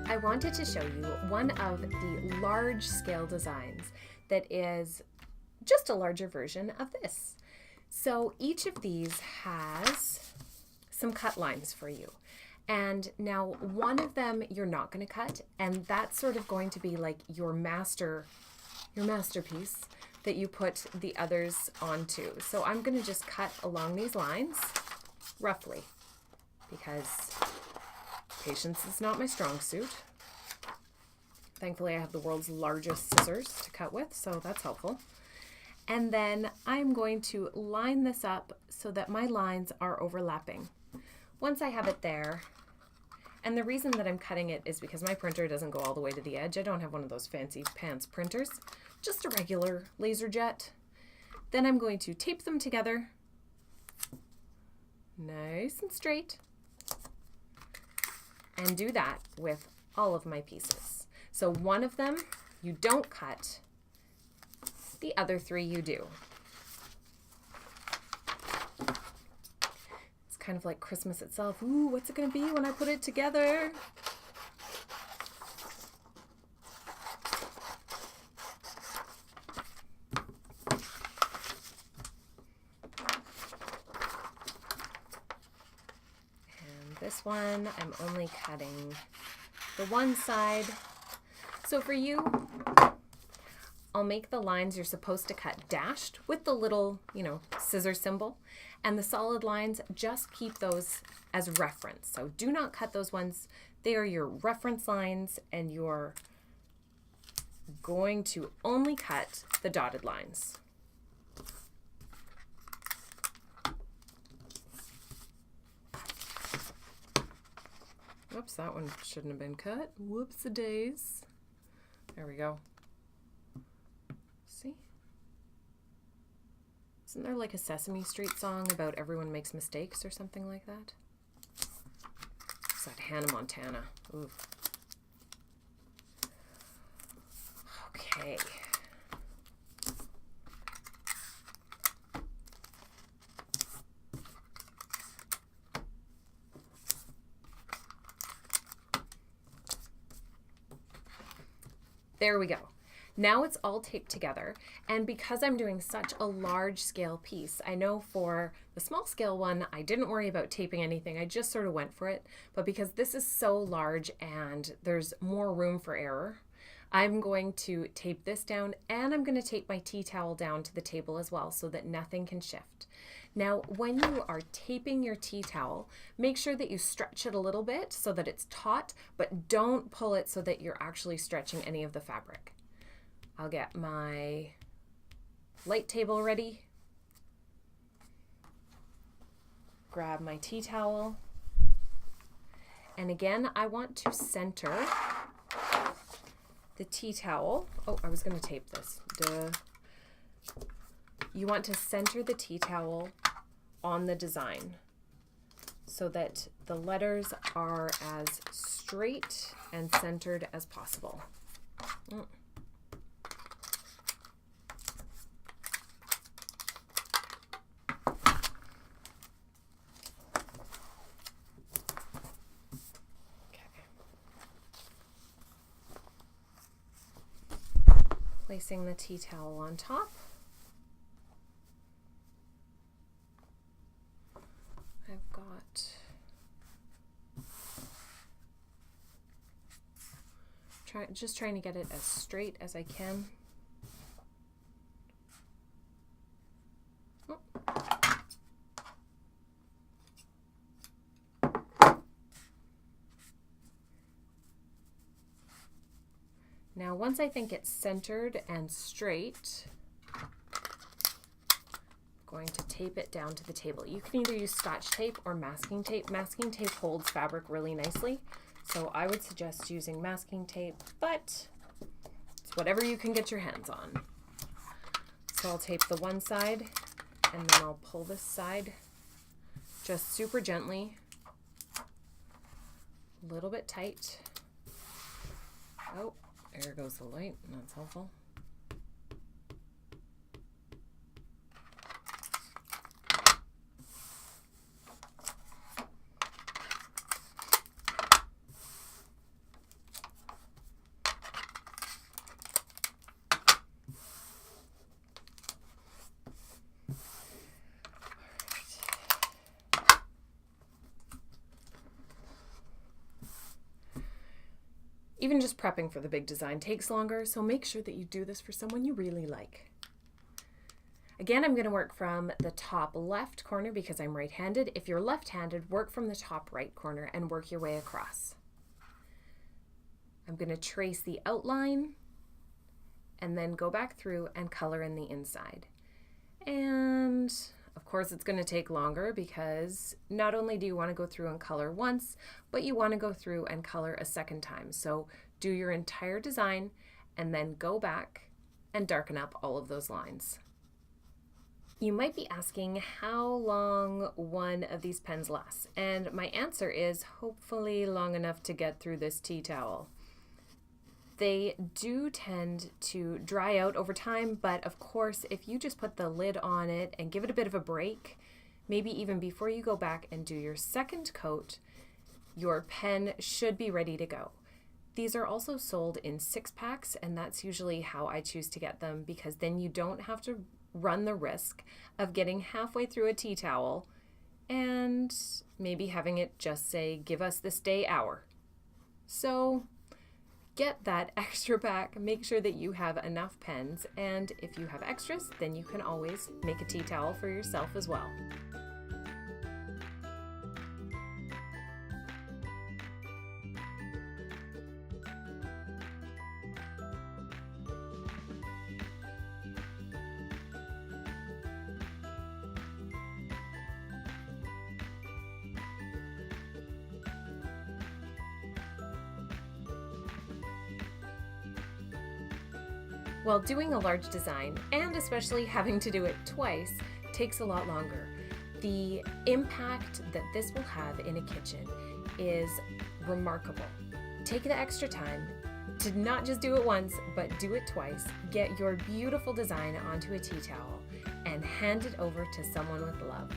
I wanted to show you one of the large scale designs that is just a larger version of this. So each of these has some cut lines for you. And now one of them you're not going to cut, and that's sort of going to be like your masterpiece that you put the others onto. So I'm going to just cut along these lines roughly because patience is not my strong suit. Thankfully I have the world's largest scissors to cut with, so that's helpful. And then I'm going to line this up so that my lines are overlapping. Once I have it there, and the reason that I'm cutting it is because my printer doesn't go all the way to the edge. I don't have one of those fancy pants printers, just a regular laser jet. Then I'm going to tape them together, nice and straight, and do that with all of my pieces. So one of them you don't cut, the other three you do. It's kind of like Christmas itself. Ooh, what's it going to be when I put it together? And this one, I'm only cutting the one side. So for you, I'll make the lines you're supposed to cut dashed with the little, scissor symbol. And the solid lines, just keep those as reference. So do not cut those ones. They are your reference lines, and you're going to only cut the dotted lines. Whoops, that one shouldn't have been cut. Whoops-a-days. There we go. See? Isn't there like a Sesame Street song about everyone makes mistakes or something like that? It's that Hannah Montana. Ooh. Okay. There we go. Now it's all taped together, and because I'm doing such a large scale piece, I know for the small scale one, I didn't worry about taping anything. I just sort of went for it. But because this is so large and there's more room for error, I'm going to tape this down, and I'm going to tape my tea towel down to the table as well so that nothing can shift. Now, when you are taping your tea towel, make sure that you stretch it a little bit so that it's taut, but don't pull it so that you're actually stretching any of the fabric. I'll get my light table ready, grab my tea towel, and again, I want to center the tea towel. Oh, I was going to tape this. Duh. You want to center the tea towel on the design so that the letters are as straight and centered as possible. Placing the tea towel on top. I've got just trying to get it as straight as I can. Oh. Now, once I think it's centered and straight, I'm going to tape it down to the table. You can either use Scotch tape or masking tape. Masking tape holds fabric really nicely, so I would suggest using masking tape, but it's whatever you can get your hands on. So I'll tape the one side, and then I'll pull this side just super gently, a little bit tight. Oh. There goes the light, that's helpful. Even just prepping for the big design takes longer, so make sure that you do this for someone you really like. Again, I'm going to work from the top left corner because I'm right-handed. If you're left-handed, work from the top right corner and work your way across. I'm going to trace the outline and then go back through and color in the inside. And of course it's going to take longer because not only do you want to go through and color once, but you want to go through and color a second time. So do your entire design and then go back and darken up all of those lines. You might be asking how long one of these pens lasts, and my answer is hopefully long enough to get through this tea towel. They do tend to dry out over time, but of course, if you just put the lid on it and give it a bit of a break, maybe even before you go back and do your second coat, your pen should be ready to go. These are also sold in 6-packs, and that's usually how I choose to get them because then you don't have to run the risk of getting halfway through a tea towel and maybe having it just say, give us this day hour. So get that extra pack, make sure that you have enough pens, and if you have extras, then you can always make a tea towel for yourself as well. Well, doing a large design, and especially having to do it twice, takes a lot longer. The impact that this will have in a kitchen is remarkable. Take the extra time to not just do it once, but do it twice. Get your beautiful design onto a tea towel and hand it over to someone with love.